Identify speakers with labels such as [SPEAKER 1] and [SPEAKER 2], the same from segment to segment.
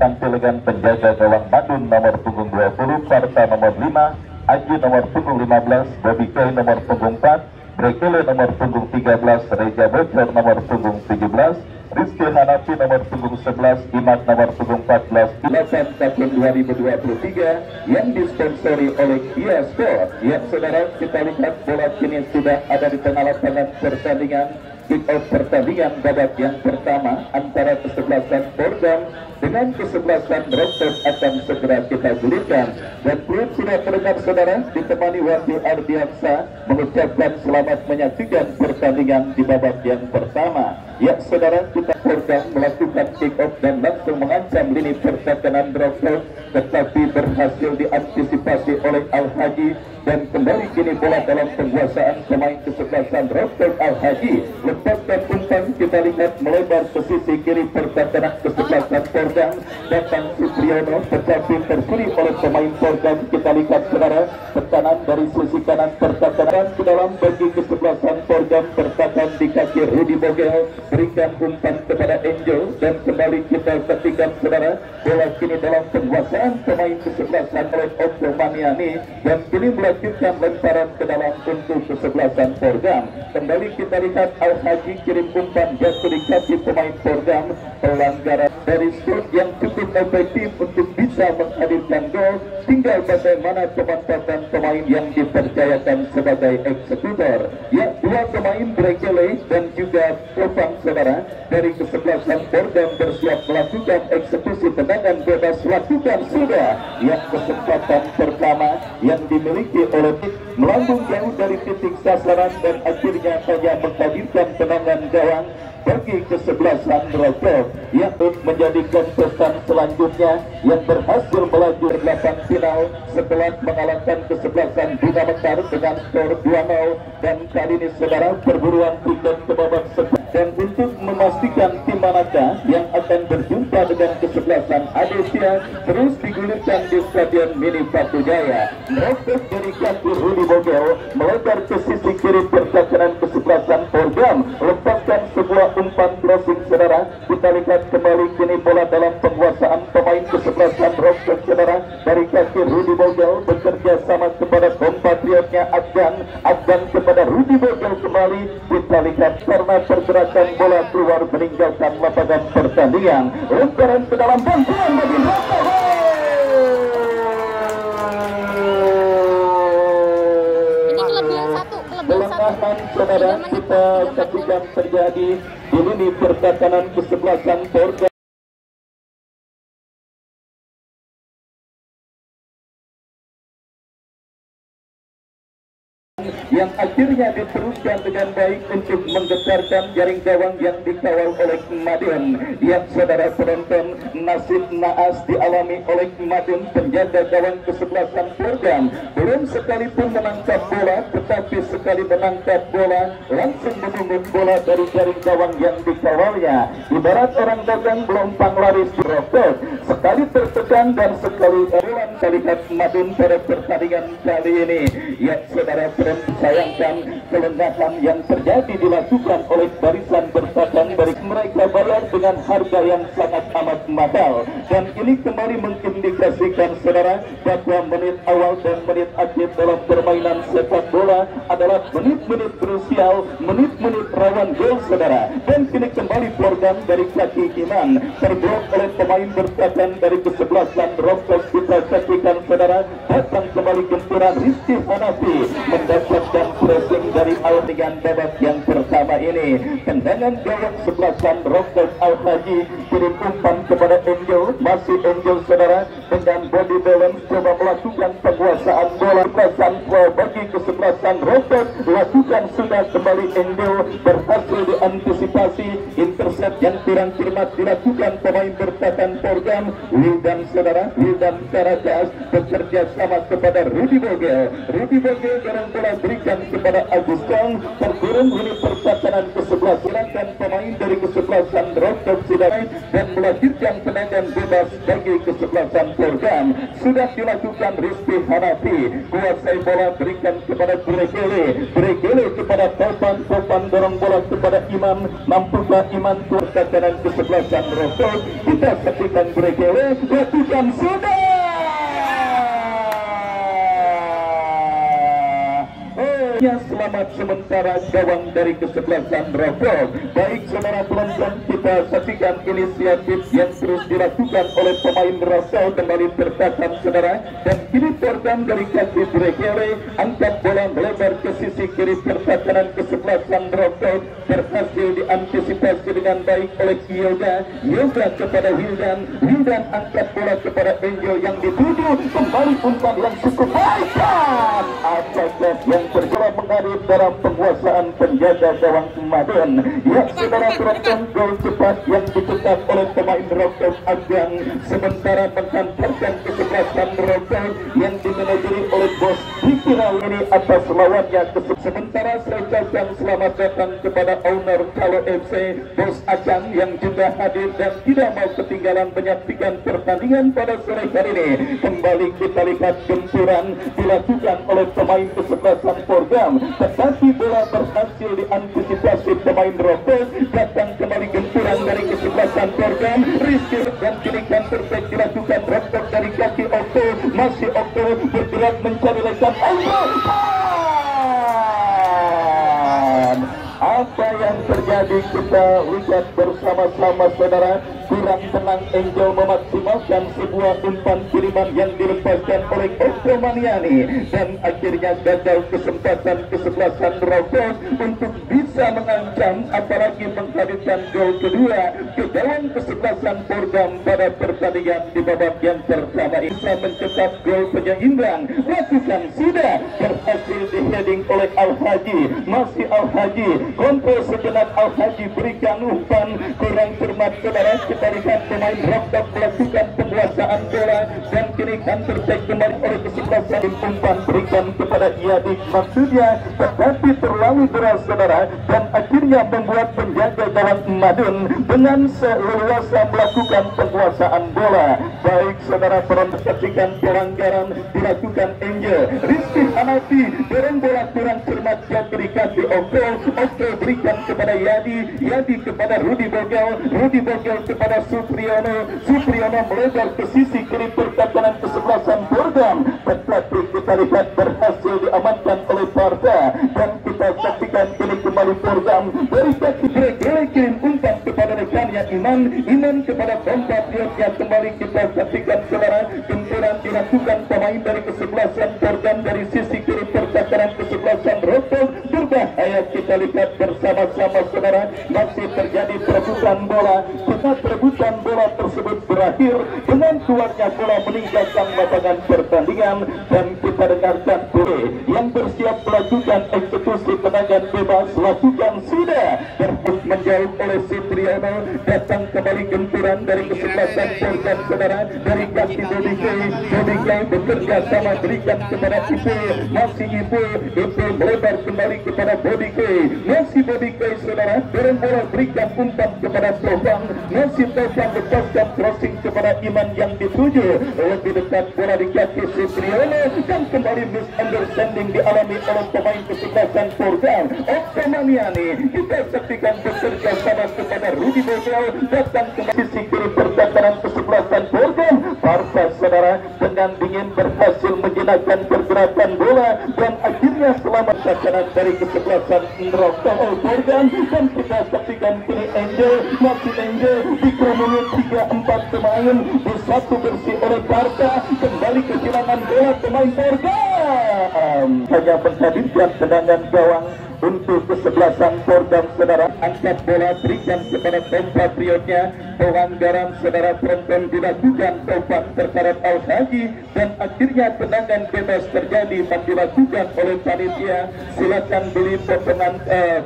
[SPEAKER 1] tampil dengan penjaga gawang Madun nomor punggung 20, Parta nomor 5, Aji nomor punggung 15, Bobby K nomor punggung 4, Brekele nomor punggung 13, Reja Bocor nomor punggung 17, Rizky Hanafi nomor punggung 11, Imad nomor punggung 14, 8 tahun 2023 yang disponsori oleh Kia Sport. Ya saudara, kita lihat bola kini sudah ada di tengah lapangan pertandingan. Kick off pertandingan babak yang pertama antara kesebelasan Pordam dengan kesebelasan Rockers akan segera kita gulirkan. Dan klub sudah terdengar saudara ditemani Wahyu Ardiansa mengucapkan selamat menyaksikan pertandingan di babak yang pertama. Ya saudara, kita Pordam melakukan kick off dan langsung mengancam lini pertahanan Rockers, tetapi berhasil diantisipasi oleh Al-Haji dan kembali kini bola dalam penguasaan pemain kesebelasan Rockers. Al-Haji lepaskan umpan, kita lihat melebar ke sisi kiri pertahanan kesebelasan Pordam, datang Supriyono tetapi terpilih oleh pemain Pordam. Kita lihat saudara tekanan dari sisi kanan pertahanan ke dalam bagi kesebelasan Pordam, pertahanan di kaki Rudi Bogel, berikan umpan kepada Angel dan kembali kita saksikan saudara bola kini dalam penguasaan pemain kesebelasan oleh Otto Maniani dan kini melanjutkan lemparan ke dalam untuk kesebelasan Pordam. Kembali kita lihat Al-Haji kirim umpan jatuh di kaki pemain Pordam, pelanggaran dari shot yang cukup efektif untuk bisa menghadirkan gol. Tinggal bagaimana kemantapan pemain yang dipercayakan sebagai eksekutor. Ya, dua pemain Brekele dan juga Lopang saudara dari kesebelasan Pordam bersiap melakukan eksekusi tendangan bebas. Lakukan sudah yang kesempatan pertama yang dimiliki oleh melambung jauh dari titik sasaran dan akhirnya saja menghadirkan tendangan gawang bagi kesebelasan Rockers yang menjadi kontestan selanjutnya yang berhasil melaju ke delapan final setelah mengalahkan kesebelasan Bina Mekar dengan skor 2-0. Dan kali ini saudara perburuan tiket ke babak dan untuk memastikan tim manakah yang akan berjumpa dengan kesebelasan Adesia terus digulirkan di Stadion Mini Patujaya. Rockers dari kaki Rudi Bogel melebar ke sisi kiri pertahanan kesebelasan Pordam, lepaskan sebuah umpan crossing saudara. Kita lihat kembali kini bola dalam penguasaan pemain kesebelasan Rockers saudara dari kaki Rudi Bogel bekerja sama kepada kompatriotnya Adgan kepada Rudi Bogel kembali. Kita lihat karena pergerakan bola keluar meninggalkan lapangan pertandingan, lemparan ke dalam bantuan bagi Rockers. Pelemahan saudara kita saksikan terjadi di lini pertahanan kesebelasan Pordam yang akhirnya diteruskan dengan baik untuk menggetarkan jaring gawang yang dikawal oleh Madun. Yang saudara penonton, nasib naas dialami oleh Madun, penjaga gawang kesebelasan Pordam. Belum sekalipun menangkap bola, tetapi sekali menangkap bola langsung menunggu bola dari jaring gawang yang dikawalnya. Ibarat orang dagang melompang laris di Rockers, sekali tertekan dan sekali ulang terlihat Madun pada pertandingan kali ini. Ya saudara penonton, sayangkan kelengahan yang terjadi dilakukan oleh barisan bertahan dari mereka bayar dengan harga yang sangat amat mahal. Dan ini kembali mengindikasikan saudara bahwa menit awal dan menit akhir dalam permainan sepak bola adalah menit-menit krusial, menit-menit rawan gol saudara. Dan kini kembali Pordam dari kaki Iman terblok oleh pemain bertahan dari kesebelasan Rockers. Kita saksikan saudara datang kembali gempuran Rizky Hanafi mendapatkan pressing dari Al-Dengan babak yang pertama ini. Tendangan gawang sebelasan Rockers. Al-Haji kirim umpan kepada Angel, masih Angel saudara dengan body balance coba melakukan penguasaan bola sebelasan bagi kesebelasan Rockers. Lakukan sudah kembali Angel, berhasil diantisipasi, intercept yang kurang cermat dilakukan pemain bertahan Pordam. Wildan saudara, Wildan Karakas bekerja sama kepada Rudi Bogel. Rudi Bogel garang bola berikan kepada Agus Kong, terkurung ini pertahanan ke-11. Silakan pemain dari kesebelasan Rockers sudah dan melanjutkan tendangan bebas bagi kesebelasan program sudah dilakukan Rizky Hanafi. Kuasai bola berikan kepada Brekele kepada Topan dorong bola kepada Iman. Mampukah Iman turka kanan kesebelasan Rokok? Kita saksikan Brekele lakukan sudah. Selamat sementara gawang dari kesebelasan Rokok. Baik saudara penonton, kita saksikan inisiatif yang terus dilakukan oleh pemain Rasau kembali tertakam saudara. Dan kini program dari kaki Brekele angkat bola melebar ke sisi kiri pertahanan kesebelasan Rokok berhasil diantisipasi dengan baik oleh Yoga kepada Wildan angkat bola kepada Angel yang dituju kembali umpan yang cukup baik. Apakah yang bergerak mengalir dalam penguasaan penjaga gawang Madun? Ya saudara penonton, gol cepat yang dicetak oleh pemain Rokok Agang sementara menghantarkan kesebelasan Rokok yang dimanajeri oleh Bos Dikira ini atas lawannya. Sementara saya ucapkan selamat datang kepada owner Kalo FC Bos Agang yang juga hadir dan tidak mau ketinggalan menyaksikan pertandingan pada sore hari ini. Kembali kita lihat gempuran dilakukan oleh pemain kesebelasan program, tetapi bola berhasil diantisipasi pemain Rokok. Datang kembali gempuran dari kesebelasan program Rizky dan kini counter attack dilakukan Rokok dari kaki Okto. Masih Okto bergerak mencari lekan apa yang terjadi kita lihat bersama-sama saudara. Kurang tenang Angel memaksimalkan sebuah umpan kiriman yang dilepaskan oleh Okto Maniani dan akhirnya gagal kesempatan kesebelasan Rokok untuk bisa mengancam apalagi menghadirkan gol kedua ke gawang kesebelasan program pada pertandingan di babak yang pertama. Bisa mencetak gol penyeimbang lakukan sudah berhasil diheading oleh Al-Haji. Masih Al-Haji kontrol sejenak, Al-Haji berikan umpan kurang cermat saudara. Kita lihat pemain Rokok melakukan penguasaan bola dan kini counter attack kembali oleh kesebelasan. Umpan berikan kepada Yadik maksudnya, tetapi terlalu deras saudara dan akhirnya membuat penjaga gawang Madun dengan seleluasa melakukan penguasaan bola. Baik saudara penonton, saksikan pelanggaran dilakukan Angel. Rizky Hanafi dorong bola kurang cermat yang berikan di Okto berikan kepada Yadi kepada Rudi Bogel kepada Supriyono melebar ke sisi kiri pertahanan kesebelasan program, tetapi kita lihat berhasil diamankan oleh Barca dan kita saksikan kini kembali program dari kaki Brekele kirim umpan kepada rekannya Iman kepada Bompatriotnya. Kembali kita saksikan saudara gempuran dilakukan pemain dari kesebelasan program dari sisi kiri pertahanan kesebelasan Rokok berbahaya. Kita lihat bersama-sama saudara masih terjadi perebutan bola. Perebutan bola tersebut berakhir dengan keluarnya bola meninggalkan lapangan pertandingan dan kita dengarkan yang bersiap melakukan eksekusi tendangan bebas lakukan sudah menjauh oleh Supriyono. Datang kembali gempuran dari kesebelasan program saudara dari kaki Bodike bekerja sama berikan kepada Ipe. Masih Ipe melebar kembali kepada Bodike. Masih Bodike saudara dorong bola berikan umpan kepada Topan. Masih Topan lepaskan crossing kepada Iman yang dituju lebih dekat bola di kaki Supriyono dan kembali misunderstanding dialami oleh pemain kesebelasan program Okto Maniani. Kita saksikan bekerja sama kepada Rudi Bogel datang ke sisi kiri pertahanan kesebelasan program. Barca saudara dengan dingin berhasil menjenakkan pergerakan bola dan akhirnya selamat sasaran dari kesebelasan Rokok program. Dan kita saksikan kini masih Angel dikerumuni 3-4 pemain di satu bersih oleh Barca. Kembali kehilangan bola pemain program hanya menghadirkan tendangan gawang untuk kesebelasan program saudara. Angkat bola berikan kepada Bompatriotnya. Pelanggaran saudara penonton dilakukan Topan terhadap Al-Haji dan akhirnya tendangan bebas terjadi dan dilakukan oleh panitia. Silakan beli potongan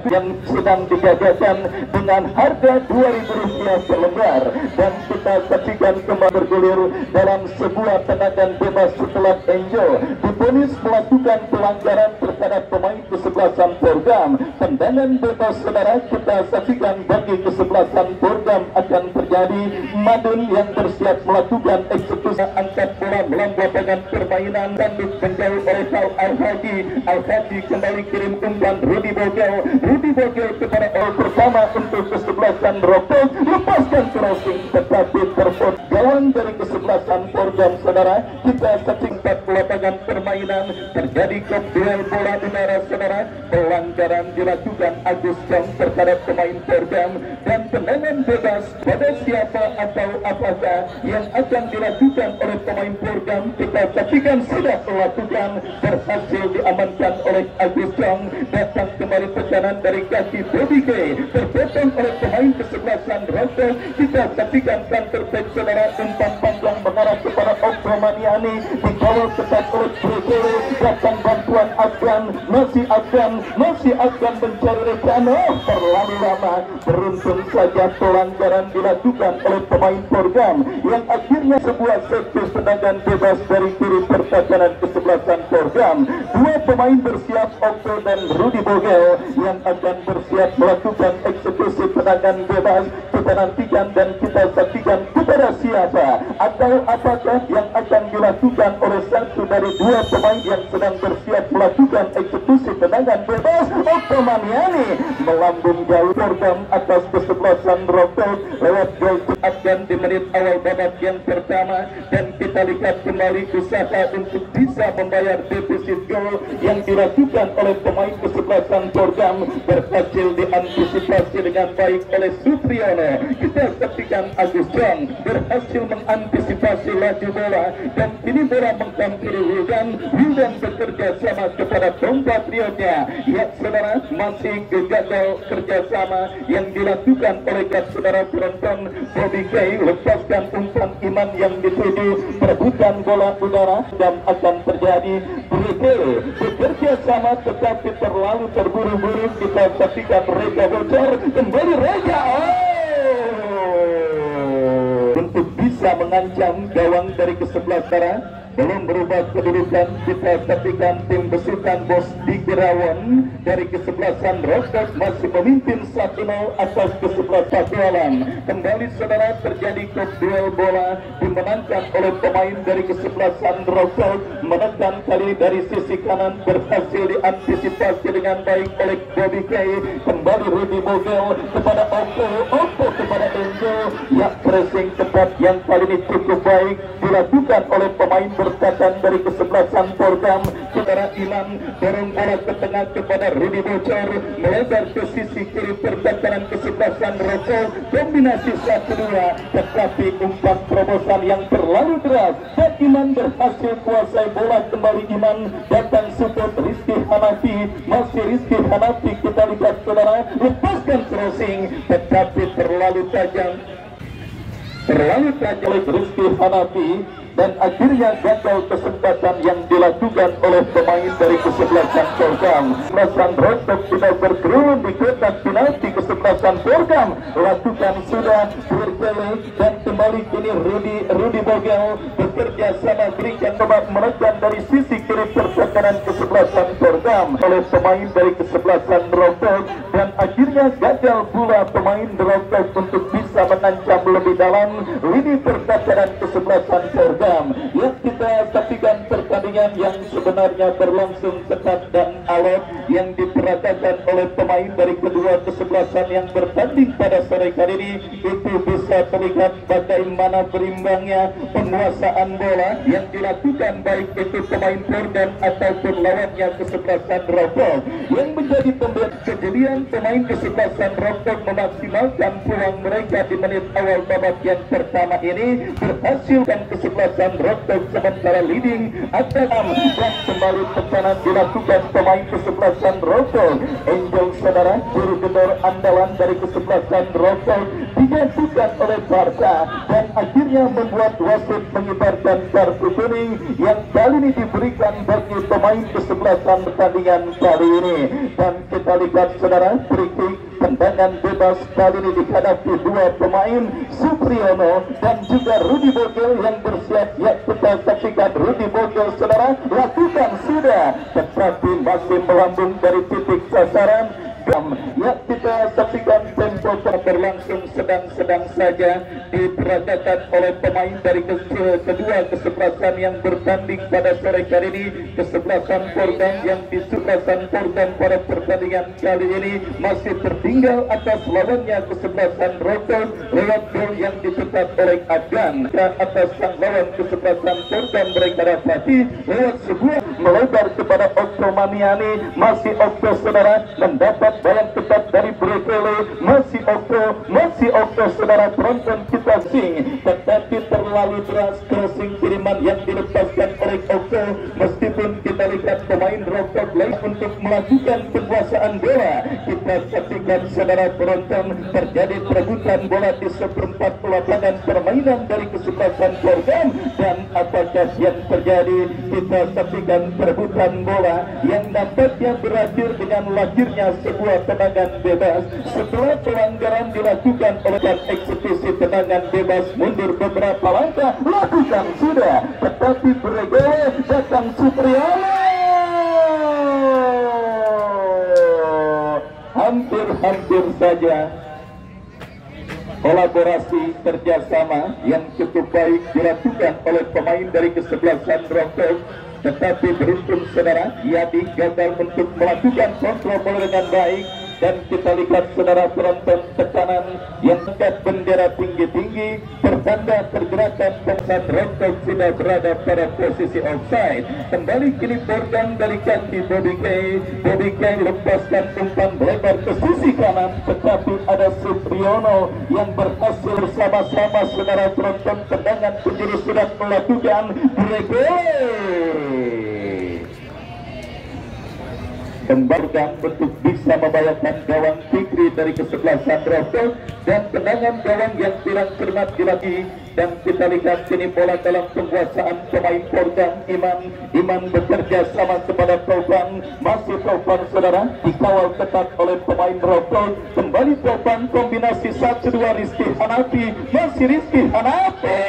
[SPEAKER 1] yang sedang dijajakan dengan harga Rp2.000 per lembar dan kita saksikan kembali bergulir dalam sebuah tendangan bebas setelah Angel divonis melakukan pelanggaran terhadap pemain kesebelasan program. Pordam. Tendangan bebas saudara kita saksikan bagi kesebelasan Pordam akan terjadi. Madun yang bersiap melakukan eksekusi angkat bola melambung dengan permainan tanduk menjauh oleh Al-Haji. Al-Haji kembali kirim umpan Rudi Bogel kepada orang pertama untuk kesebelasan Rokok, lepaskan crossing tetapi terpon gawang dari kesebelasan Pordam saudara. Kita saksikan lapangan permainan terjadi duel bola udara saudara. Pelanggaran dilakukan Agus Jong terhadap pemain Pordam dan tendangan bebas pada siapa atau apakah yang akan dilakukan oleh pemain Pordam. Kita saksikan sudah melakukan, berhasil diamankan oleh Agus Jong. Datang kembali tekanan dari kaki Bobby K, terpotong oleh pemain kesebelasan Rokok. Kita saksikan counter attack saudara, umpan panjang mengarah kepada Okromaniani, dikawal ketat oleh Brekele. Datang bantuan Afgan, masih Afgan mencari Rekano, terlalu lama. Beruntung saja pelanggaran dilakukan oleh pemain Pordam yang akhirnya sebuah servis tendangan bebas dari kiri pertahanan kesebelasan Pordam. Dua pemain bersiap, Okto dan Rudi Bogel, yang akan bersiap melakukan eksekusi tendangan bebas. Kita nantikan dan kita saksikan kepada siapa atau apakah yang akan dilakukan oleh satu dari dua pemain yang sedang bersiap melakukan eksekusi tendangan bebas. Okomaniani melambung jauh Pordam atas kesebelasan Rokok lewat gol Afgan di menit awal babak yang pertama. Dan kita lihat kembali usaha untuk bisa membayar defisit gol yang dilakukan oleh pemain kesebelasan Pordam berhasil diantisipasi dengan baik oleh Supriyono. Kita saksikan Agus Jong berhasil mengantisipasi laju bola dan kini bola menghampiri Wildan bekerja sama kepada compatriotnya. Ya saudara, masih gagal kerjasama yang dilakukan oleh saudara penonton. Bobby K lepaskan umpan Iman yang dituju perebutan bola udara dan akan terjadi Brekele bekerja sama tetapi terlalu terburu-buru. Kita saksikan Reza bocor kembali Reza untuk bisa mengancam gawang dari kesebelasan. Belum berubah kedudukan. Kita saksikan tim besutan Bos Digerawan dari kesebelasan Rokok masih memimpin 1-0 atas kesebelasan Pakualam. Kembali saudara terjadi duel bola dimenangkan oleh pemain dari kesebelasan Rokok. Menekan kali dari sisi kanan berhasil diantisipasi dengan baik oleh Bobby K. Kembali Rudi Bogel kepada Okto kepada Enzo. Ya, pressing tepat yang kali ini cukup baik dilakukan oleh pemain bertahan dari kesebelasan Pordam. Saudara Iman dorong bola ke tengah kepada Rudi Bocor, melebar ke sisi kiri pertahanan kesebelasan Rokok. Kombinasi 1-2 tetapi umpan terobosan yang terlalu keras dan Iman berhasil kuasai bola. Kembali Iman, datang support Rizky Hanafi, masih Rizky Hanafi. Kita lihat saudara, lepaskan crossing tetapi terlalu tajam oleh Rizky Hanafi dan akhirnya gagal kesempatan yang dilakukan oleh pemain dari kesebelasan Pordam. Kesebelasan Rokok sudah berkerumun di kotak penalti. Kesebelasan Pordam lakukan sudah Brekele dan kembali kini Rudi Bogel bekerja sama berikan coba menekan dari sisi kiri pertahanan kesebelasan Pordam oleh pemain dari kesebelasan Rokok dan akhirnya gagal pula pemain Rokok untuk bisa menancap lebih dalam lini pertahanan kesebelasan Pordam. Ya, kita saksikan pertandingan yang sebenarnya berlangsung ketat dan alot yang diperagakan oleh pemain dari kedua kesebelasan yang bertanding pada sore kali ini. Itu bisa terlihat bagaimana berimbangnya penguasaan bola yang dilakukan baik itu pemain Pordam ataupun lawannya kesebelasan Rokok. Yang menjadi kejadian pemain kesebelasan Rokok memaksimalkan peluang mereka di menit awal babak yang pertama ini, berhasil dan kesebelasan Rokok sementara leading akan dan kembali tekanan dilakukan pemain kesebelasan Rokok. Angel saudara, juru gedor andalan dari kesebelasan Rokok digantikan oleh Barca dan akhirnya membuat wasit mengibarkan kartu kuning yang kali ini diberikan bagi pemain kesebelasan pertandingan kali ini. Dan kita lihat saudara, free kick tendangan bebas kali ini dihadapi dua pemain Supriyono dan juga Rudi Bogel yang bersiap. Ya, kita saksikan Rudi Bogel saudara lakukan sudah, tetapi masih melambung dari titik sasaran. Ya, kita saksikan tempo berlangsung sedang-sedang saja diperagakan oleh pemain dari kedua kesebelasan yang bertanding pada sore kali ini. Kesebelasan Pordam yang disebelasan Pordam pada pertandingan kali ini masih tertinggal atas lawannya kesebelasan Rokok lewat gol yang dicetak oleh Afgan dan atas sang lawan kesebelasan Pordam mereka dapati lewat sebuah melebar kepada Okto Maniani. Masih Okto saudara mendapat balang tepat dari Brekele. Masih Okto saudara penonton kita sing, tetapi terlalu deras crossing kiriman yang dilepaskan oleh Okto. Meskipun kita lihat pemain Rokok lain untuk melakukan penguasaan bola, kita saksikan saudara penonton terjadi perebutan bola di seperempat lapangan permainan dari kesebelasan Pordam. Dan apakah yang terjadi? Kita saksikan perebutan bola yang nampaknya berakhir dengan lahirnya sebuah tendangan bebas. Setelah pelanggaran dilakukan oleh eksekusi tendangan bebas mundur beberapa langkah, lakukan sudah, tetapi Bregele datang Supriyono. Hampir saja kolaborasi kerjasama yang cukup baik dilakukan oleh pemain dari kesebelasan Rokok, tetapi beruntung saudara Yadi gagal untuk melakukan kontrol bola dengan baik. Dan kita lihat saudara penonton tekanan yang angkat bendera tinggi-tinggi pertanda pergerakan pemain Rokok sudah berada pada posisi offside. Kembali kini Pordam dari kaki Bobby Kay lepaskan umpan melebar ke sisi kanan, tetapi ada Supriyono yang berhasil bersama-sama saudara penonton tendangan penjuru sudah melakukan kembalikan untuk bisa membayarkan gawang Fikri dari kesebelasan Rokok dan tendangan gawang yang tidak cermat lagi. Dan kita lihat sini bola dalam penguasaan pemain Pordam. Iman bekerja sama kepada Taufan. Masih Taufan saudara dikawal ketat oleh pemain Rokok. Kembali Taufan, kombinasi 1-2 Rizky Hanafi. Masih Rizky Hanafi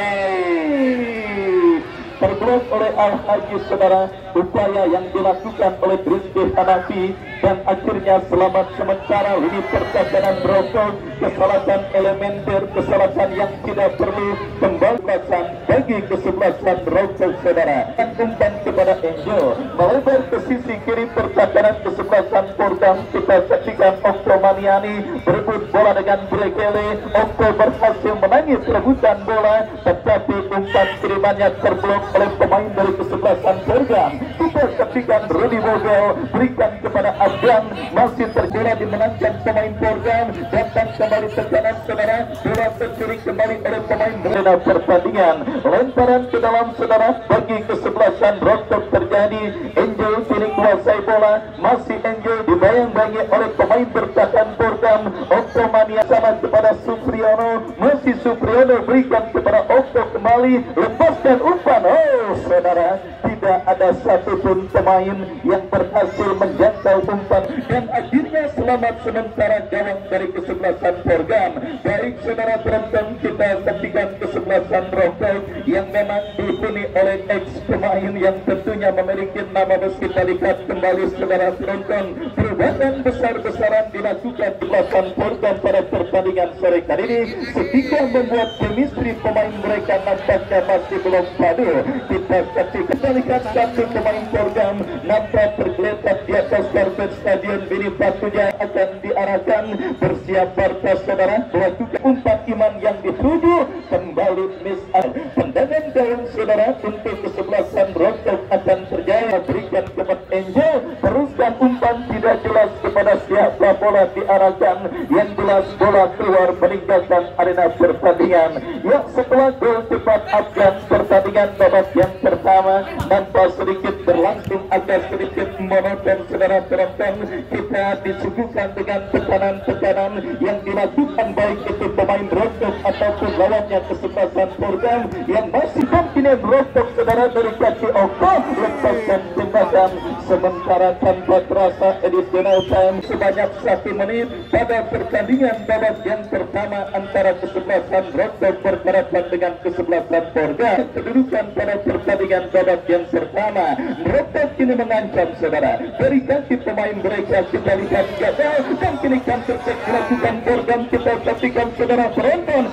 [SPEAKER 1] terblok oleh Al-Haji saudara. Upaya yang dilakukan oleh Rizky Hanafi dan akhirnya selamat sementara ini pertahanan Rokok. Kesalahan elementer, kesalahan yang tidak perlu, pembalasan bagi kesebelasan Rokok saudara. Dan umpan kepada Angel melebar ke sisi kiri pertahanan kesebelasan Pordam. Kita saksikan Okto Maniani berebut bola dengan Brekele. Okto berhasil menangis rebutan bola, tetapi umpan kirimannya terblok oleh pemain dari kesebelasan Pordam. Kita saksikan Rudi Bogel berikan kepada Afgan. Masih terbola dimenangkan pemain Pordam. Datang kembali tekanan saudara, bola tercuri kembali oleh pemain Breda pertandingan. Lemparan ke dalam saudara bagi kesebelasan Rokok terjadi. Angel kini kuasai bola. Masih Angel dibayang-bayangi oleh pemain bertahan Pordam. Okto Mania sama kepada Supriyono. Masih Supriyono berikan kepada Okto kembali, lepaskan umpan. Oh saudara, tidak ada satupun pemain yang berhasil menjangkau umpan dan akhirnya selamat sementara gawang dari kesebelasan Pordam. Baik saudara penonton, kita saksikan kesebelasan Rokok yang memang dihuni oleh ex pemain yang tentunya memiliki nama besar. Kita lihat kembali saudara penonton, perubahan besar-besaran dilakukan di belakang Pordam pada pertandingan sore kali ini sehingga membuat chemistry pemain mereka nampaknya masih belum padu. Kita saksikan lihat satu pemain Pordam nampak tergeletak di atas karpet stadion Bini Patuja akan diarahkan bersiap partai saudara melakukan umpan Iman yang dituju kembali miss out. Tendangan gawang saudara untuk kesebelasan Rokok akan terjadi, berikan kepada Angel, teruskan umpan tidak jelas kepada siapa bola diarahkan, yang jelas bola keluar meninggalkan arena pertandingan. Ya, setelah gol cepat Afgan pertandingan babak yang pertama nampak sedikit berlangsung agak sedikit monoton saudara penonton. Kita disuguhkan dengan tekanan-tekanan yang dilakukan baik itu pemain Rokok ataupun lawannya kesebelasan Pordam yang masih kini ini berotok saudara dari kaki Oko, lepaskan tembakan sementara tanpa terasa additional time sebanyak 1 menit pada pertandingan babak yang pertama antara kesebelasan Rotok berhadapan dengan kesebelasan Porga. Kedudukan pada pertandingan babak yang pertama, Rotok kini mengancam saudara dari kaki pemain mereka. Kita lihat gagal dan kini counter attack dilakukan Porga. Kita saksikan saudara penonton,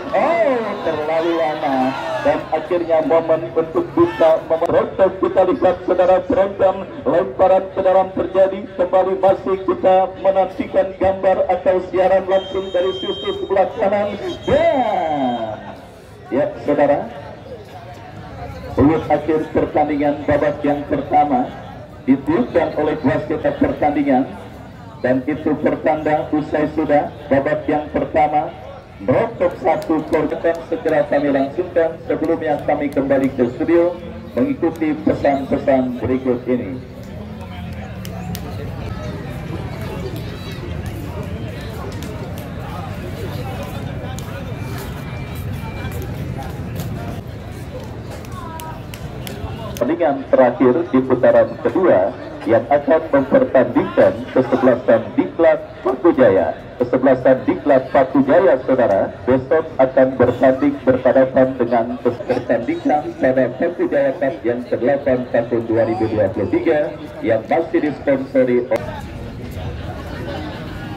[SPEAKER 1] terlalu lama dan akhirnya momen untuk bisa Rotok. Kita lihat saudara penonton, lemparan saudara terjadi kembali. Masih kita menantikan gambar atau siaran langsung dari sisi sebelah kanan. Ya saudara, ulut akhir pertandingan babak yang pertama ditiupkan oleh wasit pertandingan, dan itu pertanda usai sudah babak yang pertama. Rotok 1 korban segera kami langsungkan. Sebelumnya kami kembali ke studio mengikuti pesan-pesan berikut ini. Pertandingan terakhir di putaran kedua yang akan mempertandingkan kesebelasan Diklat Patujaya. Kesebelasan Diklat Patujaya saudara besok akan bertanding berhadapan dengan pertandingan pada Patujaya Cup yang ke-8 tahun 2023 yang masih disponsori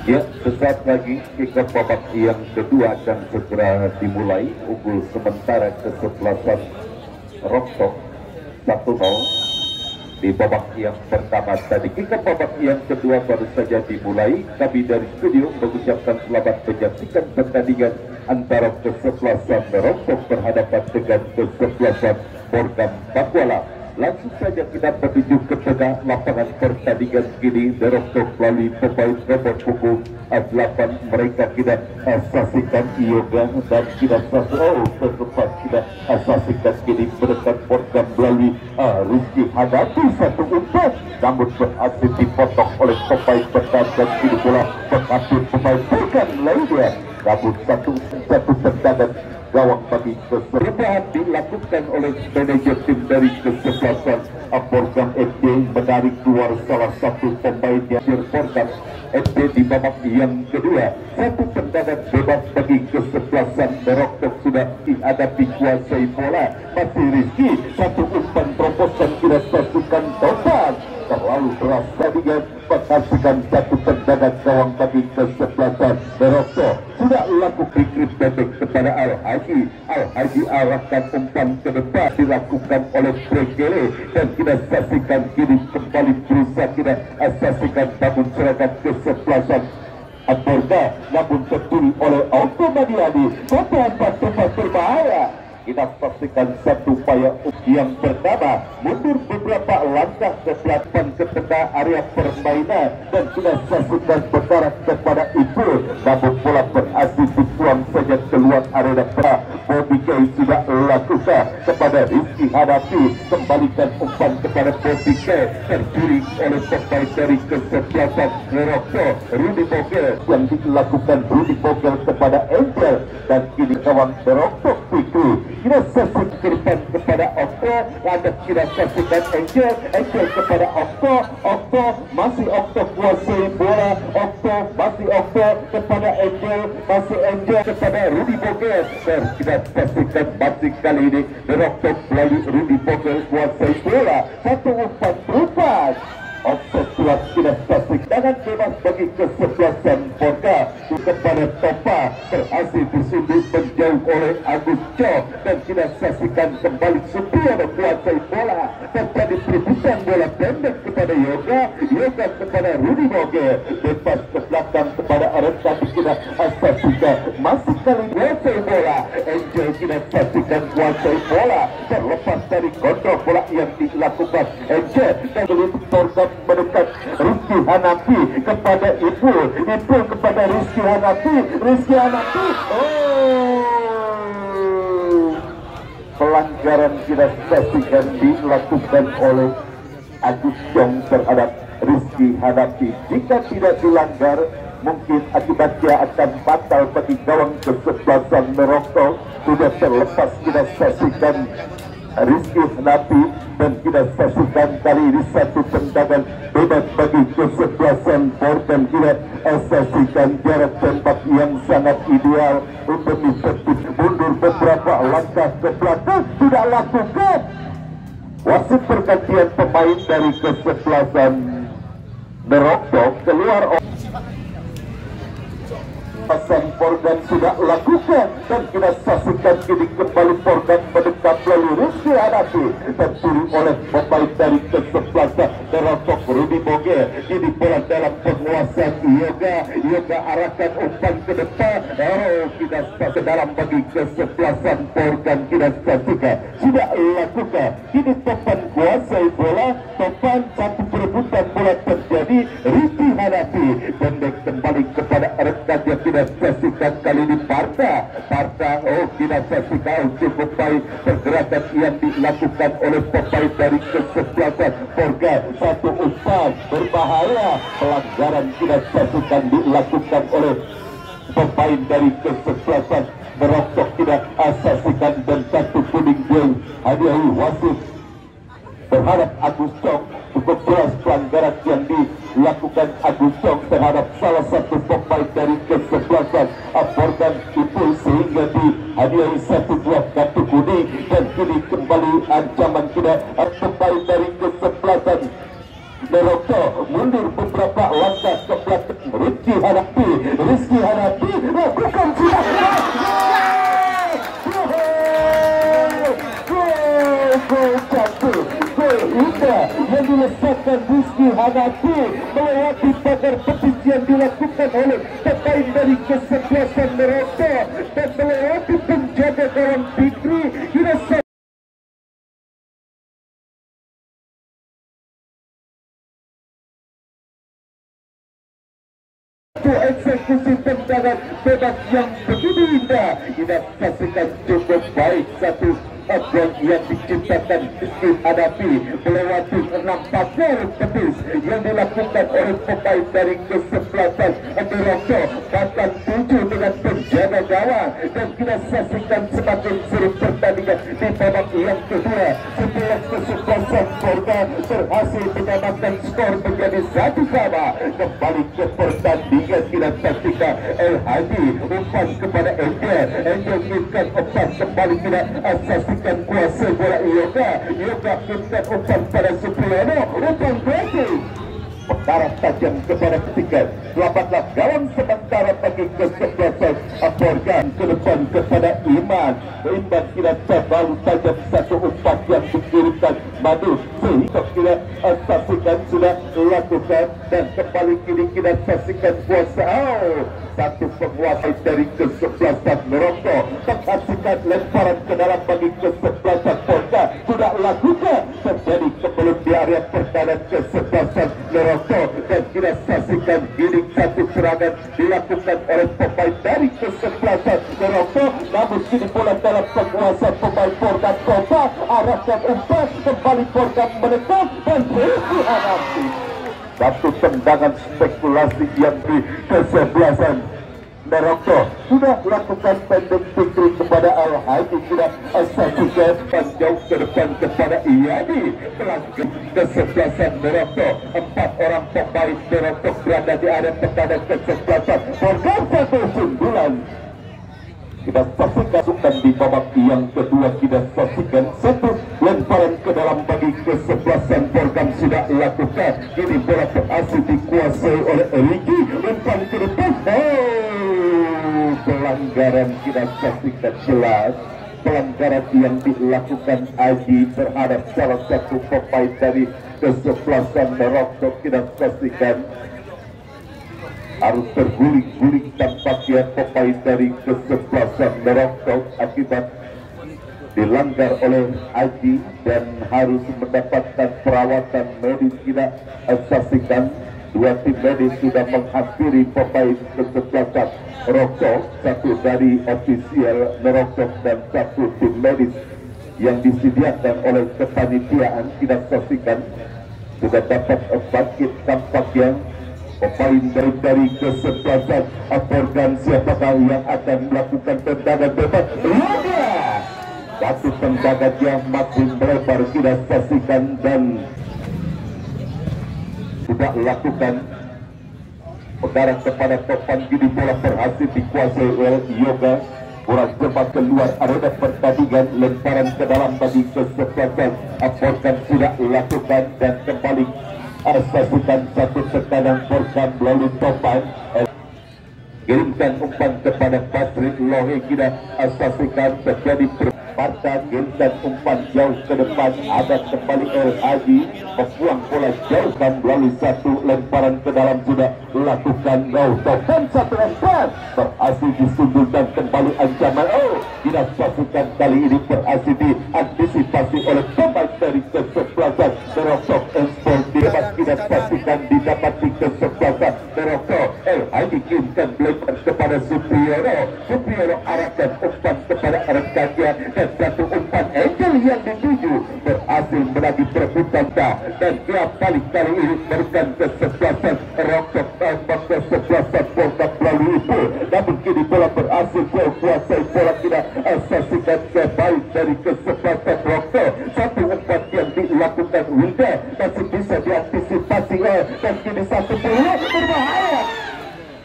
[SPEAKER 1] ya. Sesaat lagi kick-off babak yang kedua akan segera dimulai. Unggul sementara kesebelasan Rotok 1-0 di babak yang pertama tadi. Kick-off babak yang kedua baru saja dimulai. Kami dari studio mengucapkan selamat menyaksikan pertandingan antara kesebelasan Rotok berhadapan dengan kesebelasan Morgan Pakuala. Langsung saja kita menuju ke tengah lapangan pertandingan kini. Rotok melalui pemain nomor punggung 8 mereka kita saksikan Yoga dan kita tepat kita saksikan kini mendekat Morgan melalui Rizky hadapi satu umpan, namun berhasil dipotong oleh pemain bertahan dan kini bola berhasil pemain Morgan lainnya. Namun satu tendangan gawang bagi perubahan dilakukan oleh manajer tim dari kesebelasan Morgan FD menarik keluar salah satu pemainnya. Morgan FD di babak yang kedua, satu tendangan bebas bagi kesebelasan Rotok sudah dihadapi kuasai bola. Masih Rizky, satu umpan terobosan kita saksikan total terlalu keras tadinya, menghasilkan satu tendangan gawang bagi kesebelasan Rotok. Sudah lakukan grip pendek kepada Al-Haji. Al-Haji arahkan umpan ke depan dilakukan oleh Brekele dan kita saksikan kini kembali berusaha kita saksikan namun serangan kesebelasan Porga namun tertuli oleh Automadiani. Kota tempat berbahaya. Kita saksikan satu upaya yang pertama mundur beberapa langkah ke belakang ke tengah area permainan dan kita saksikan berdarah kepada itu, namun bola berhasil dibuang saja keluar area perah. Bobby Kay sudah lakukan kepada Rizky hadapi, kembalikan umpan kepada Bobby Kay, tergiring oleh pemain dari kesebelasan Rotok Rudy Bogel yang dilakukan Rudy Bogel kepada Angel dan kini kawan Rotok Fikri. Kita saksikan kepada Okto, lantas kita saksikan Angel kepada Okto masih Okto kuasai bola, Okto masih Okto kepada Angel, masih Angel kepada Rudy Bogel. Dan kita saksikan masih kali ini Okto melalui Rudy Bogel kuasai bola, satu umpan terupas. Okto kuat tidak saksikan dengan bebas bagi kesebelasan Porga kepada Topa, berhasil disundut menjauh oleh Agus Jo dan tidak saksikan kembali Supriyono kuasai bola, terjadi perebutan bola pendek kepada Yoga kepada Rudy Bogel, bebas ke belakang kepada Arenta. Kita saksikan masih kali kuasai bola, Angel tidak saksikan kuasai bola, terlepas dari kontrol bola yang dilakukan Angel dan Porga mendekat Rizky Hanafi kepada Ibu kepada Rizky Hanafi. Pelanggaran kita saksikan dilakukan oleh Agus Jong terhadap Rizky Hanafi. Jika tidak dilanggar, mungkin akibatnya akan fatal bagi gawang kesebelasan Merokok. Sudah terlepas kita saksikan Rizky Hanafi, dan kita saksikan kali ini satu tendangan bebas bagi kesebelasan Por, dan kita saksikan jarak tembak yang sangat ideal untuk efektif. Mundur beberapa langkah ke belakang, tidak lakukan. Wasit pergantian pemain dari kesebelasan Neroktok keluar. Pasang Porgan sudah lakukan, dan kita saksikan kini kembali Porgan mendekat lalu Rizky Hanafi dan turi oleh pemain dari kesebelasan Neroktok Rudy Boge. Kini bola dalam penguasaan Yoga arahkan umpan ke depan. Kita ke dalam bagi kesebelasan Porgan, kita saksikan sudah lakukan. Kini Topan kuasai bola, Topan satu perebutan bola terjadi. Rizky Hanafi pendek kembali kepada rekannya. Kita saksikan kali ini Parta, kita saksikan cukup baik pergerakan yang dilakukan oleh pemain dari kesebelasan Porgan. Satu umpan berbahaya, pelanggaran kita saksikan dilakukan oleh pemain dari kesebelasan Neroktok. Tidak saksikan, dan satu kuning dihadiahi wasit terhadap Agus Chong. Cukup jelas pelanggaran yang dilakukan Agus Chong terhadap salah satu pemain dari kesebelasan Porgan itu, sehingga dihadiahi satu buah kartu kuning. Dan kini kembali ancaman kita pemain dari kesebelasan Neroktok mundur beberapa langkah ke belakang. Rizky Hanafi lakukan sudah. Yang dilesatkan Rizky Hanafi melewati pagar petis yang dilakukan oleh pemain dari kesebelasan Neroktok dan melewati penjaga gawang Fikri. Eksekusi tendangan bebas yang begitu indah, kita saksikan cukup baik. Satu gol yang diciptakan Rizky Hanafi melewati 6 pagar petis yang dilakukan oleh pemain dari kesebelasan Neroktok, bahkan 7 dengan penjaga gawang. Dan kita saksikan semakin seru pertandingan di babak yang kedua setelah kesebelasan Porgan berhasil menyamakan skor menjadi 1-1. Kembali ke pertandingan, kita saksikan El Haji umpan kepada Angel minta umpan kembali. Kita saksikan kuasa bola Yoga minta umpan pada Supriyono, umpan berhasil mengarah tajam kepada ketiga. Selamatlah gawang sementara bagi kesebelasan Porgan. Ke depan kepada Iman kita baru tajam satu umpan yang dikirimkan Madu, sehingga kita saksikan sudah lakukan. Dan kembali kini kita saksikan kuasa satu penguasa dari kesebelasan Neroktok menghasilkan lemparan ke dalam bagi kesebelasan Porgan. Sudah lakukan terjadi sebelum di area pertahanan kesebelasan Neroktok. Dan kita saksikan ini satu serangan dilakukan oleh pemain dari kesebelasan Neroktok, namun kini bola dalam penguasa pemain Porgan. Coba arahkan umpan, kembali Porgan menekan dan Rizky Hanafi. Satu tendangan spekulasi yang di kesebelasan Neroktok sudah lakukan pendek Fikri kepada Al Haji. Tidak saksikan panjang ke depan kepada Iyadi. Pelanggan kesebelasan Neroktok, 4 orang pemain Neroktok berada di area pertahanan kesebelasan Porgan. Satu sundulan kita saksikan di babak yang kedua. Kita saksikan satu lemparan ke dalam bagi kesebelasan Porgan sudah lakukan. Ini bola berhasil dikuasai oleh Ricky, umpan ke depan. Pelanggaran kita saksikan jelas, pelanggaran yang dilakukan Aji terhadap salah satu pemain dari kesebelasan Neroktok. Kita saksikan harus terguling-guling tampaknya pemain dari kesebelasan Neroktok akibat dilanggar oleh Aji dan harus mendapatkan perawatan medis. Kita saksikan dua tim medis sudah menghampiri pemain kesebelasan Neroktok, satu dari ofisial Neroktok dan satu tim medis yang disediakan oleh kepanitiaan. Kita saksikan sudah dapat bangkit tampaknya pemain dari kesebelasan Porgan. Siapakah yang akan melakukan tendangan bebas? Satu tendangan yang makin melebar kita saksikan dan tidak lakukan mengarah kepada topan. Kini bola berhasil dikuasai oleh Yoga. Bola cepat keluar arena pertandingan, lemparan ke dalam bagi kesempatan. Aporkan sudah lakukan dan kembali saksikan satu tekanan Porkan melalui topan. Kirimkan umpan kepada Patrick Lohe. Kita saksikan terjadi perparta. Kirimkan umpan jauh ke depan. Ada kembali El Haji membuang bola jauh dan melalui satu lemparan ke dalam sudah lakukan gol. Topan satu umpan berhasil disundulkan kembali ancaman. Kita saksikan kali ini berhasil diantisipasi oleh pemain dari kesebelasan Merosok Esport. Kita saksikan didapati kesebelasan Merosok. El Haji kirimkan kepada Supriyono arahkan umpan kepada rekannya dan satu umpan Angel yang dituju berhasil menagih perebutan dan tiap kali ini berikan kesebelasan Rokok kesebelasan Portak melalui itu. Namun kini bola berhasil kuasai bola. Kita saksikan sebaik dari kesebelasan Rokok. Satu umpan yang dilakukan Wilda masih bisa diantisipasi dan kini satu bola berbahaya.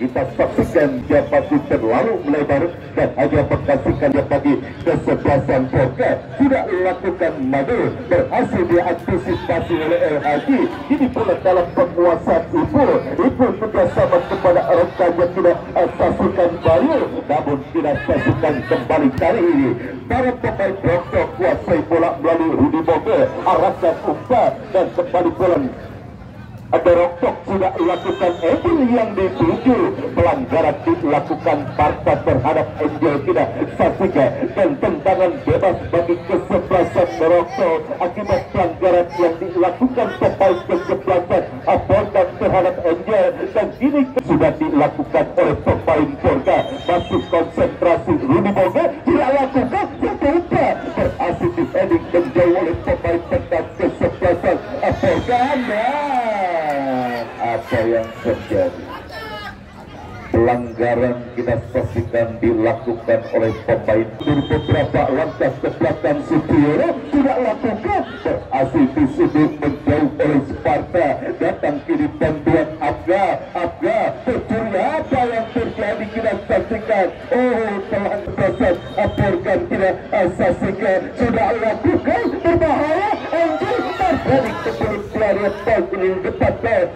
[SPEAKER 1] Kita saksikan dia pasti terlalu melebar dan hanya mengkasihkan dia bagi kesebelasan Porka. Sudah lakukan madu berhasil diantisipasi oleh El Haji. Ini bola dalam penguasaan Ibu kerjasama kepada rekannya. Tidak saksikan Bayu, namun tidak saksikan kembali kali ini para pemain Rokok kuasai bola melalui Rudi Boge, arahkan umpan dan kembali bola. Ada Rokok sudah lakukan Angel yang dituju. Pelanggaran dilakukan Parta terhadap Angel. Tidak saksikan dan tendangan bebas bagi kesebelasan Rokok akibat pelanggaran yang dilakukan pemain kesebelasan Porta terhadap Angel. Dan ini sudah dilakukan oleh pemain Porta. Masuk konsentrasi Rudi Boga tidak lakukan satu umpan berhasil defending menjauh oleh pemain tengah kesebelasan Porta. Apa yang terjadi? Pelanggaran kita saksikan dilakukan oleh pemain. Dari beberapa langkah ke belakang Supriyono tidak lakukan berhasil disudut menjauh oleh Sparta. Datang kini bantuan Abga pencuri. Apa yang terjadi kita saksikan. Pelanggaran Porkan tidak saksikan sudah lakukan berbahaya. Angel terjadi kebetulan pelarian paling depan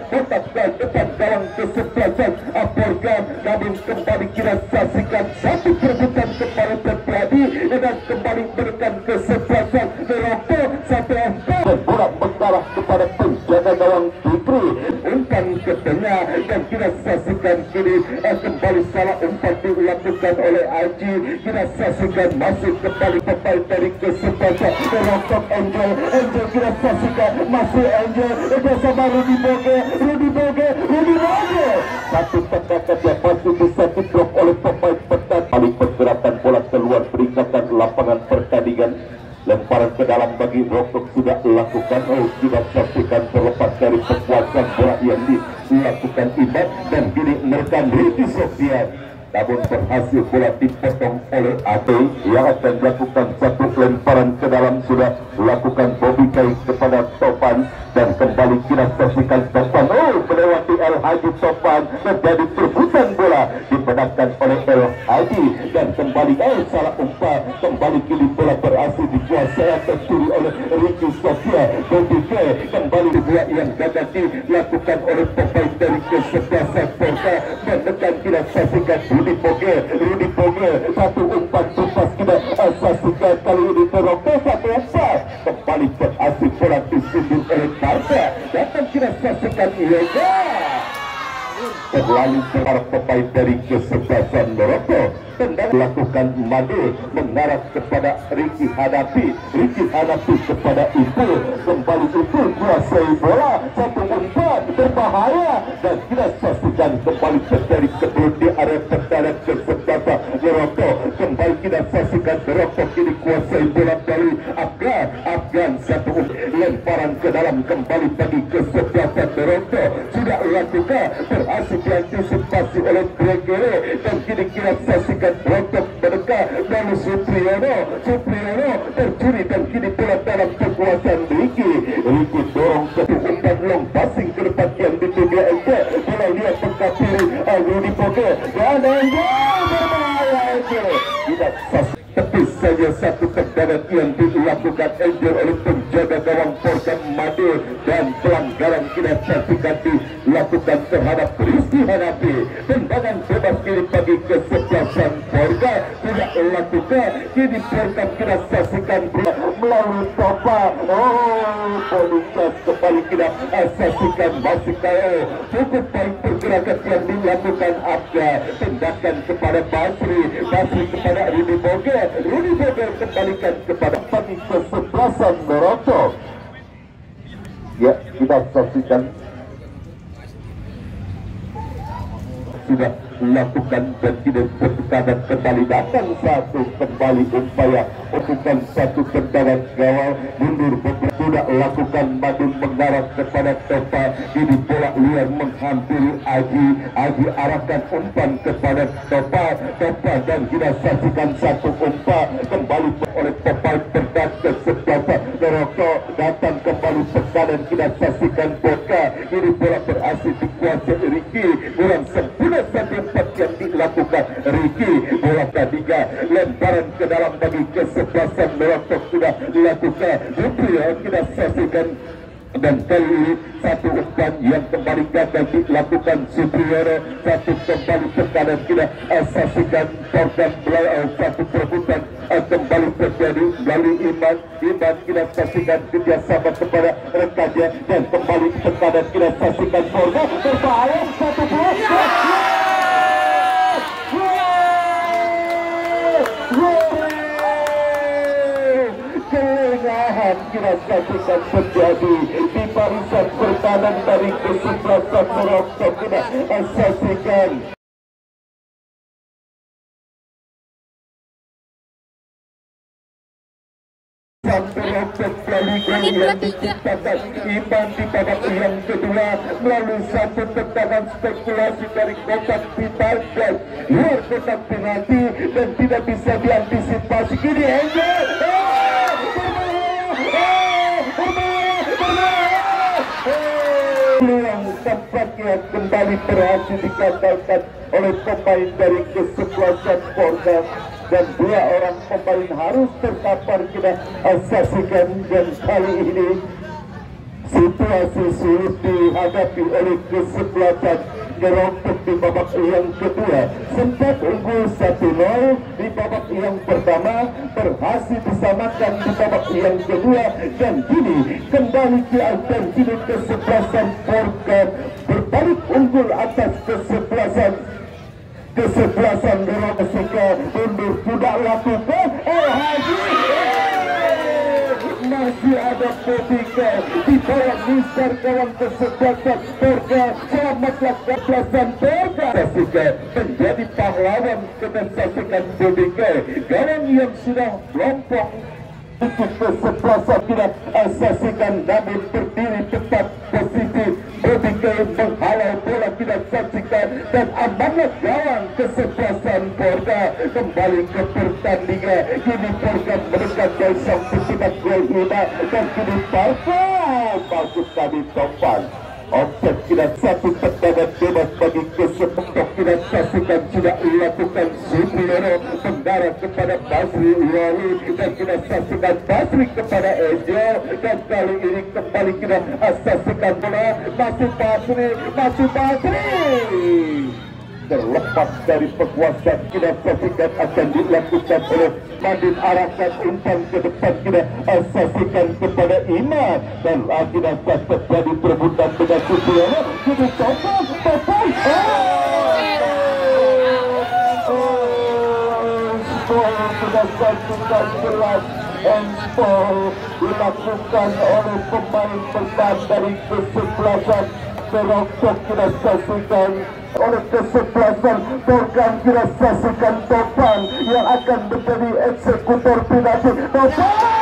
[SPEAKER 1] tetapkan depan gawang kesebelasan Porkan. Namun kembali kita saksikan satu perebutan kepada terjadi dan kembali berikan kesebelasan Merokok satu angka. Bola mengarah kepada penjaga gawang Fikri. Umpan ke tengah dan kita saksikan kini kembali salah umpan dilakukan oleh Haji. Kita saksikan masih kembali pemain dari kesebelasan Merokok Angel kita saksikan masih Angel bersama Rudi Boge. Satu tendangan yang masih bisa diblok oleh pemain Petan. Kali pergerakan bola keluar peringatan lapangan pertandingan. Lemparan ke dalam bagi Rokok sudah dilakukan. Tidak saksikan terlepas dari kekuatan bola yang dilakukan Iman dan kini merekam Riti Sofian. Namun berhasil bola dipotong oleh Ade yang akan melakukan satu lemparan ke dalam. Sudah lakukan Bobby Kai kepada Topan dan kembali kita saksikan Topan melewati El Haji. Topan menjadi perebutan bola dimenangkan oleh El Haji dan kembali salah umpan. Kembali kini bola berhasil dikuasai dan dicuri oleh Ricky Sofia. Bobby Kai kembali dua yang gagal dilakukan oleh pemain dari kesebelasan Porta. Menekan kita saksikan Rudi Boge satu umpan tumpas. Kita saksikan kali ini Merokok satu umpan kembali berhasil bola disundul oleh Parta. Datang kita saksikan Yoga terlalu para pemain dari kesebelasan Merokok. Tendang lakukan madu mengarah kepada Ricky Hanafi kepada Ibu. Kembali Ibu kuasai bola satu umpan berbahaya dan kita saksikan kembali terjadi kebetulan di area pertahanan kesebelasan Merokok. Kembali kita saksikan Merokok kini kuasai bola dari Afgan satu lemparan ke dalam kembali bagi kesebelasan Merokok sudah lakukan berhasil berhasil diantisipasi oleh Gregere dan kini kita saksikan rotok mereka lalu Supriyono tercuri dan kini bola dalam kekuasaan Riki dorong ke umpan long passing ke depan yang dituju Ege bola lihat pengkapiri Rudi Poke dan berbahaya Ege tidak sas tepis saja satu tendangan yang dilakukan Angel oleh penjaga gawang Porka Made dan pelanggaran tidak saksikan dilakukan terhadap Rizky Hanafi. Tendangan bebas kiri bagi kesebelasan Porka tidak dilakukan kini Porka kita saksikan melalui Topa Polikas kembali kita saksikan masih kaya cukup baik pergerakan yang dilakukan Abda tindakan kepada Basri kepada Rudi Boge kembalikan kepada pagi kesebelasan Meroto. Ya, kita saksikan sudah lakukan dan tidak bertekanan kembali datang satu kembali upaya lakukan satu tendangan gawang mundur sudah lakukan Madun mengarah kepada Topa ini bola liar menghampiri Aji arahkan umpan kepada Topa dan kita saksikan satu umpan kembali oleh Topa berkat ke sebelah Meroko datang kembali tekanan kita saksikan Boka ini bola berhasil dikuasai Riki kurang sempurna saja yang dilakukan Riki bola ketiga lemparan ke dalam bagi kesebelasan Merokok sudah dilakukan yang kita saksikan dan kali ini satu umpan yang kembali gagal dilakukan Supriyono satu kembali tekanan kita saksikan korban satu perebutan kembali terjadi melalui Iman kita saksikan kerjasama kepada rekannya dan kembali tekanan kita saksikan korban berbahaya satu bola kelengahan kita saksikan terjadi di barisan pertahanan dari kesebelasan Merokok kita saksikan yang diciptakan Iman di babak yang kedua melalui satu tendangan spekulasi dari kotak penalti luar kotak penalti dan tidak bisa diantisipasi kini Angel peluang tampaknya kembali berhasil digagalkan oleh pemain dari kesebelasan Porka dan dua orang pemain harus terkapar kita saksikan dan kali ini situasi sulit dihadapi oleh kesebelasan Merokok di babak yang kedua sempat unggul 1-0 di babak yang pertama berhasil disamakan di babak yang kedua dan kini kembali ke kini kesebelasan Porka berbalik unggul atas kesebelasan Merokok mundur sudah lakukan Haji masih ada Pobika di bawah misar kawan kesebelasan Porka selamatlah kesebelasan Porka menjadi pahlawan saksikan Pobika kawan yang sudah lompong untuk kesebelasan tidak saksikan namun berdiri tetap posisi Pobika menghalau bola tidak saksikan dan amanat gawang kesebelasan Porka kembali ke pertandingan kini Porka mendekat dari sang pecitat gol Hina dan kini Porka masuk tadi Topan offset tidak satu tendangan bebas bagi kesebelasan tidak saksikan sudah dilakukan Supriyono mengarah kepada Basri Wali dan tidak saksikan Basri kepada Angel dan kali ini kembali kita saksikan bola masih Basri terlepas dari kekuasaan kita saksikan akan dilakukan oleh Madin arahkan umpan ke depan kita saksikan kepada Iman dan kita terjadi perebutan dengan Supriyono kita total sudah saksikan jelas handball dilakukan oleh pemain bertahan dari kesebelasan Merokok kita saksikan oleh kesebelasan Porka kita saksikan Topan yang akan menjadi eksekutor penalti Topan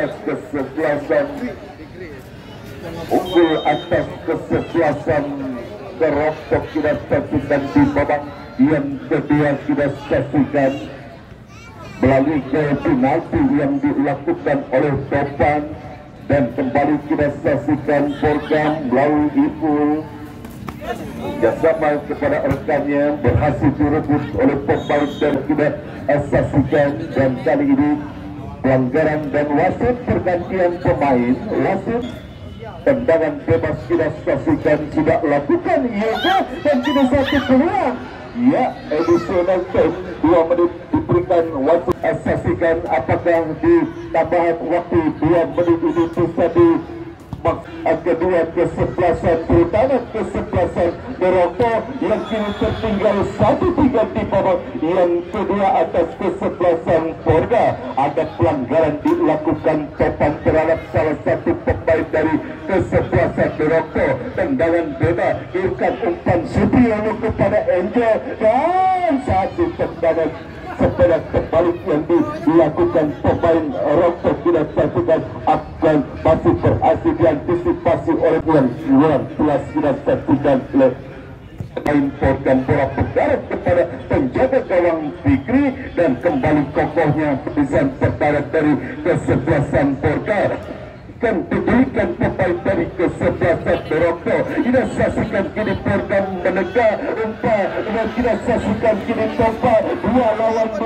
[SPEAKER 1] atas kesebelasan, unggul atas kesebelasan Keropok kita saksikan di babak yang kedua. Kita saksikan melalui gol penalti yang dilakukan oleh Topan, dan kembali kita saksikan program melalui Ibu bersama kepada rekannya berhasil direbut oleh pemain, dan kita saksikan, dan kali ini pelanggaran dan wasit pergantian pemain, wasit tendangan bebas kita saksikan sudah lakukan yoga, dan kita satu peluang ya additional time 2 menit diberikan wasit. Saksikan apakah di tambahan waktu 2 menit ini bisa di kedua kesebelasan, terutama kesebelasan Merauke yang kini tertinggal 1-3 di babak yang kedua atas kesebelasan Porda. Ada pelanggaran dilakukan Topan terhadap salah satu pemain dari kesebelasan Merauke. Tendangan bebas Irkan umpan Supriyono kepada Angel, dan satu tendangan sepeda terbalik yang dilakukan pemain Rokok kita saksikan akan masih berhasil diantisipasi oleh luar kelas. Kita saksikan oleh pemain program bola berdarah kepada penjaga gawang Fikri, dan kembali kokohnya keputusan terbarat dari kesebelasan Porda kan diberikan pemain dari kesebelasan Merauke. Kita saksikan kini program menegak umpan, dan kita saksikan kini Topan 2 lawan 2.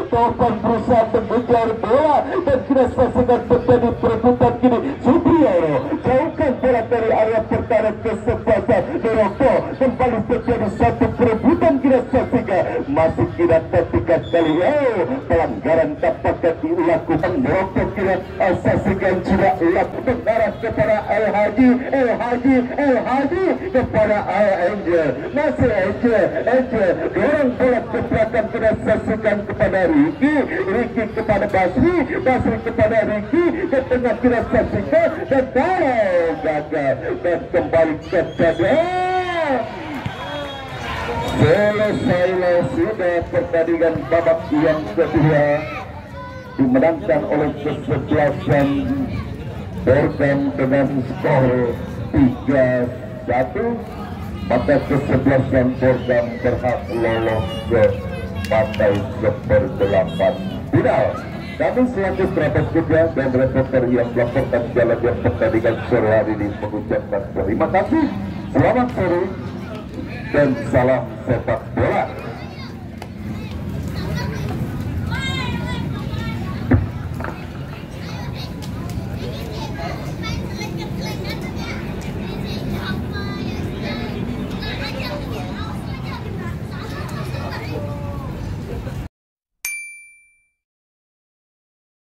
[SPEAKER 1] Topan berusaha mengejar bola, dan kita saksikan terjadi perebutan kini. Supriyono jauhkan bola dari area pertahanan kesebelasan Merauke. Kembali terjadi satu perebutan, kita saksikan masih kita ketika kali pelanggaran dapatkan dilakukan Merauke. Kita saksikan sudah lakukan arah kepada El Haji kepada Angel, masih Angel dorong bola ke belakang. Kita saksikan kepada Ricky kepada Basri kepada Ricky ke tengah. Kita saksikan dan gagal, dan kembali ke stadion. Selesai sudah pertandingan babak yang kedua dimenangkan oleh kesebelasan Porda dengan skor 3-1. Maka kesebelasan Porda berhak lolos ke partai seperdelapan final. Kami selaku kerabat kerja dan reporter yang melaporkan jalannya pertandingan sore hari ini mengucapkan terima kasih, selamat sore, dan salam sepak bola.